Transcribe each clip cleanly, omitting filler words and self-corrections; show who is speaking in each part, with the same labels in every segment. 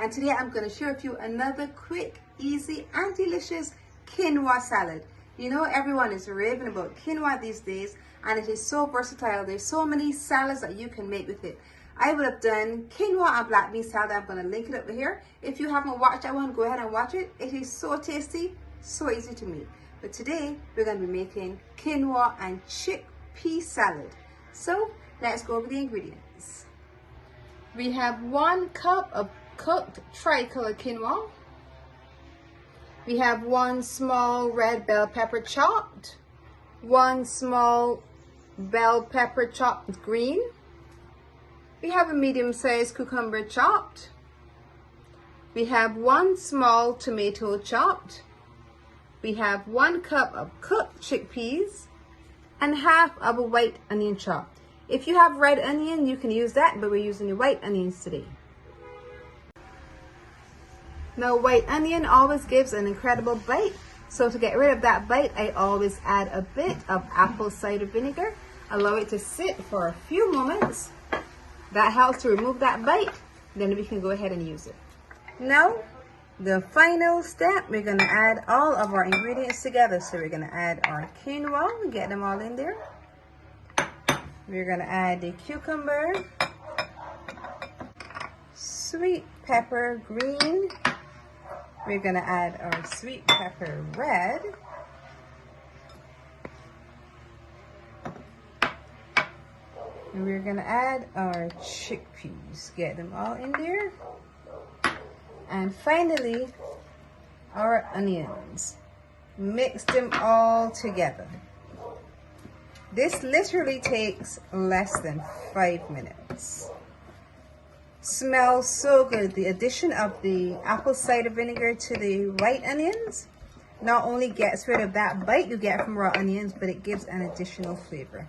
Speaker 1: and today I'm going to share with you another quick, easy and delicious quinoa salad. You know, everyone is raving about quinoa these days and it is so versatile. There's so many salads that you can make with it. I would have done quinoa and black bean salad. I'm going to link it over here. If you haven't watched that one, go ahead and watch it. It is so tasty, so easy to make. But today we're going to be making quinoa and chickpea salad. So let's go over the ingredients. We have 1 cup of cooked tricolor quinoa. We have 1 small red bell pepper chopped, 1 small bell pepper chopped green. We have a medium-sized cucumber chopped. We have 1 small tomato chopped. We have 1 cup of cooked chickpeas and half of a white onion chopped. If you have red onion, you can use that, but we're using the white onions today. Now, white onion always gives an incredible bite. So to get rid of that bite, I always add a bit of apple cider vinegar. Allow it to sit for a few moments. That helps to remove that bite. Then we can go ahead and use it. Now, the final step, we're going to add all of our ingredients together. So we're going to add our quinoa, get them all in there. We're going to add the cucumber, sweet pepper green. We're going to add our sweet pepper red. And we're going to add our chickpeas. Get them all in there. And finally, our onions. Mix them all together. This literally takes less than 5 minutes. Smells so good. The addition of the apple cider vinegar to the white onions not only gets rid of that bite you get from raw onions, but it gives an additional flavor.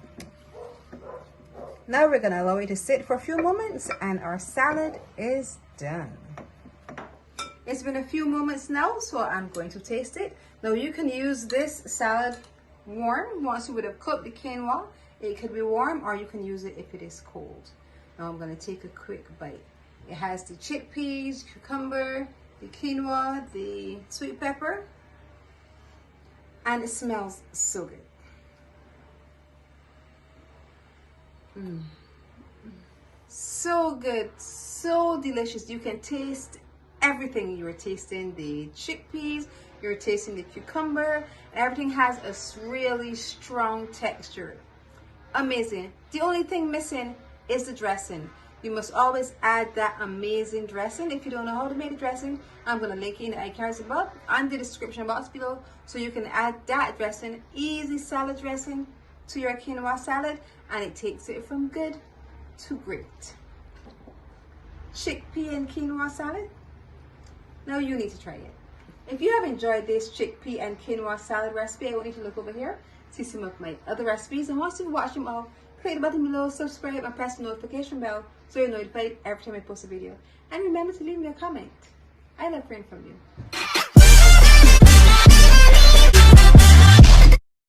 Speaker 1: Now we're going to allow it to sit for a few moments and our salad is done. It's been a few moments now, so I'm going to taste it. Now you can use this salad warm. Once you would have cooked the quinoa, it could be warm, or you can use it if it is cold. Now I'm going to take a quick bite. It has the chickpeas, cucumber, the quinoa, the sweet pepper, and it smells so good. So good, so delicious. You can taste everything. You're tasting the chickpeas, you're tasting the cucumber, and everything has a really strong texture. Amazing. The only thing missing is the dressing. You must always add that amazing dressing. If you don't know how to make the dressing, I'm going to link it in the iCards above and the description box below, so you can add that dressing, easy salad dressing, to your quinoa salad, and it takes it from good to great. Chickpea and quinoa salad. Now you need to try it. If you have enjoyed this chickpea and quinoa salad recipe, I want you to look over here, see some of my other recipes, and once you've watched them all, click the button below, subscribe, and press the notification bell so you're notified every time I post a video. And remember to leave me a comment. I love hearing from you.